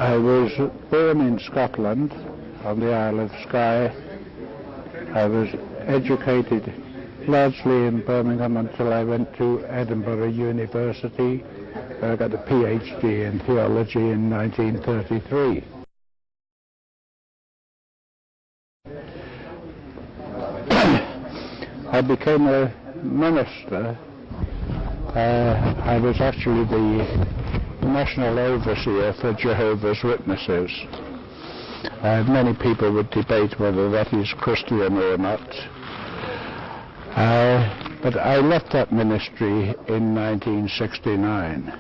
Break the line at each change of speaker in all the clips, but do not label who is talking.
I was born in Scotland on the Isle of Skye. I was educated largely in Birmingham until I went to Edinburgh University, where I got a PhD in theology in 1933. I became a minister. I was actually the National Overseer for Jehovah's Witnesses. Many people would debate whether that is Christian or not. But I left that ministry in 1969,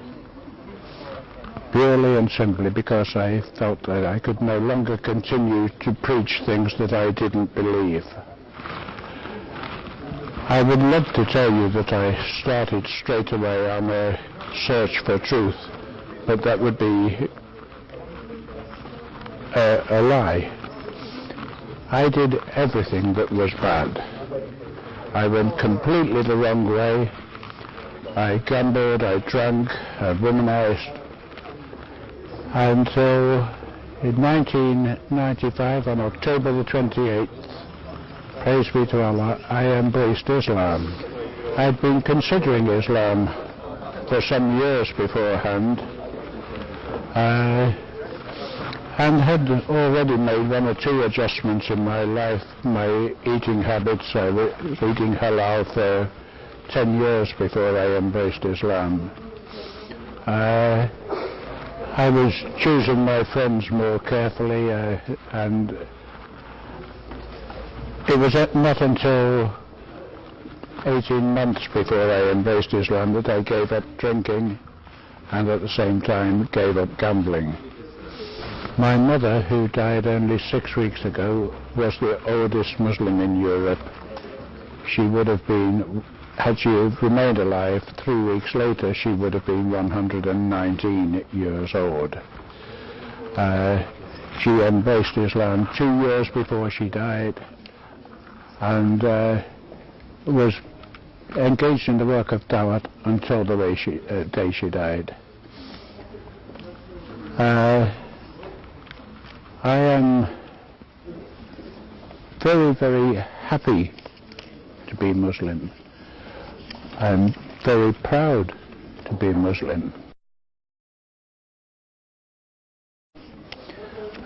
purely and simply because I felt that I could no longer continue to preach things that I didn't believe. I would love to tell you that I started straight away on a search for truth, but that would be a lie. I did everything that was bad. I went completely the wrong way. I gambled, I drank, I womanized. Until in 1995, on October the 28th, praise be to Allah, I embraced Islam. I'd been considering Islam for some years beforehand, and had already made one or two adjustments in my life, my eating habits. I was eating halal for 10 years before I embraced Islam. I was choosing my friends more carefully, and it was not until 18 months before I embraced Islam that I gave up drinking and at the same time gave up gambling. My mother, who died only 6 weeks ago, was the oldest Muslim in Europe. She would have been, had she remained alive 3 weeks later, she would have been 119 years old. She embraced Islam 2 years before she died, and was engaged in the work of Dawat until the day she died. I am very, very happy to be Muslim. I'm very proud to be Muslim.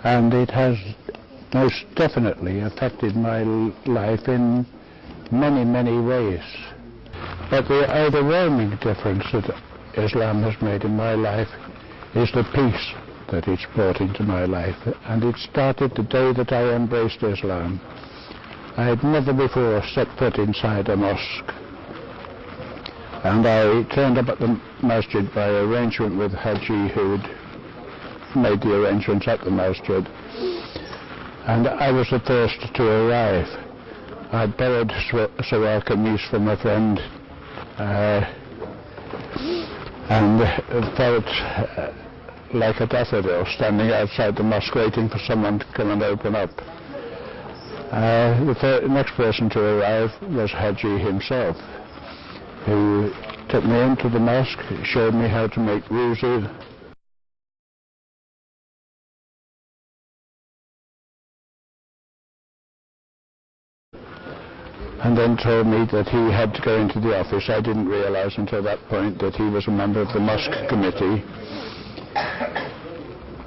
And it has most definitely affected my life in many, many ways. But the overwhelming difference that Islam has made in my life is the peace that it's brought into my life. And it started the day that I embraced Islam. I had never before set foot inside a mosque. And I turned up at the masjid by arrangement with Haji, who'd made the arrangements at the masjid. And I was the first to arrive. I borrowed Sawar Kameez from a friend, and felt like a daffodil standing outside the mosque waiting for someone to come and open up. The next person to arrive was Haji himself, who took me into the mosque, showed me how to make wuzu, and then told me that he had to go into the office. I didn't realize until that point that he was a member of the mosque committee.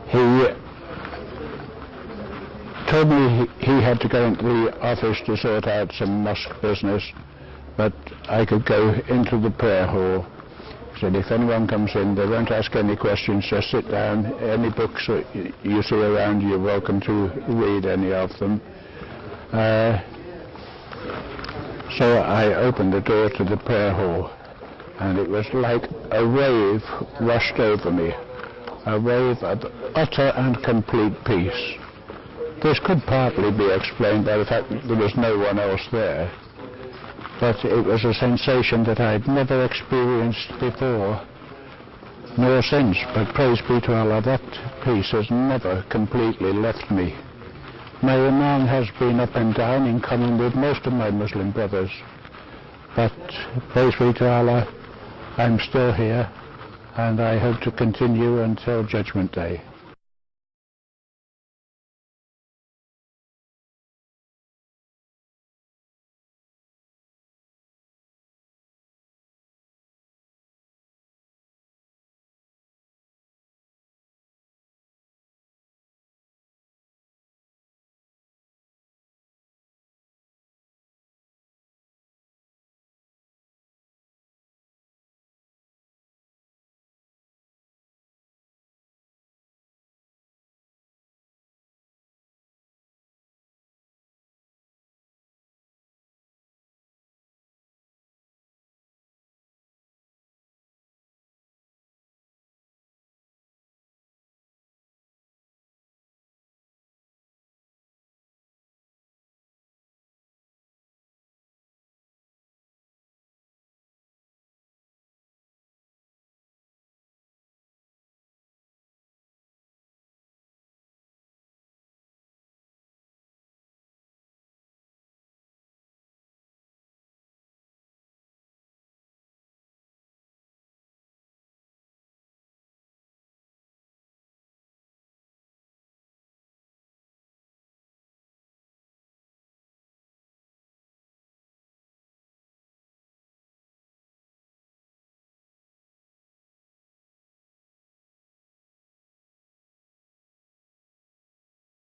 He told me he had to go into the office to sort out some mosque business, but I could go into the prayer hall. He said, if anyone comes in, they won't ask any questions, just sit down. Any books that you see around, you're welcome to read any of them. So I opened the door to the prayer hall, and it was like a wave rushed over me, a wave of utter and complete peace. This could partly be explained by the fact that there was no one else there, but it was a sensation that I'd never experienced before, nor since. But praise be to Allah, that peace has never completely left me. My iman has been up and down in common with most of my Muslim brothers, but praise be to Allah, I'm still here, and I hope to continue until Judgment Day.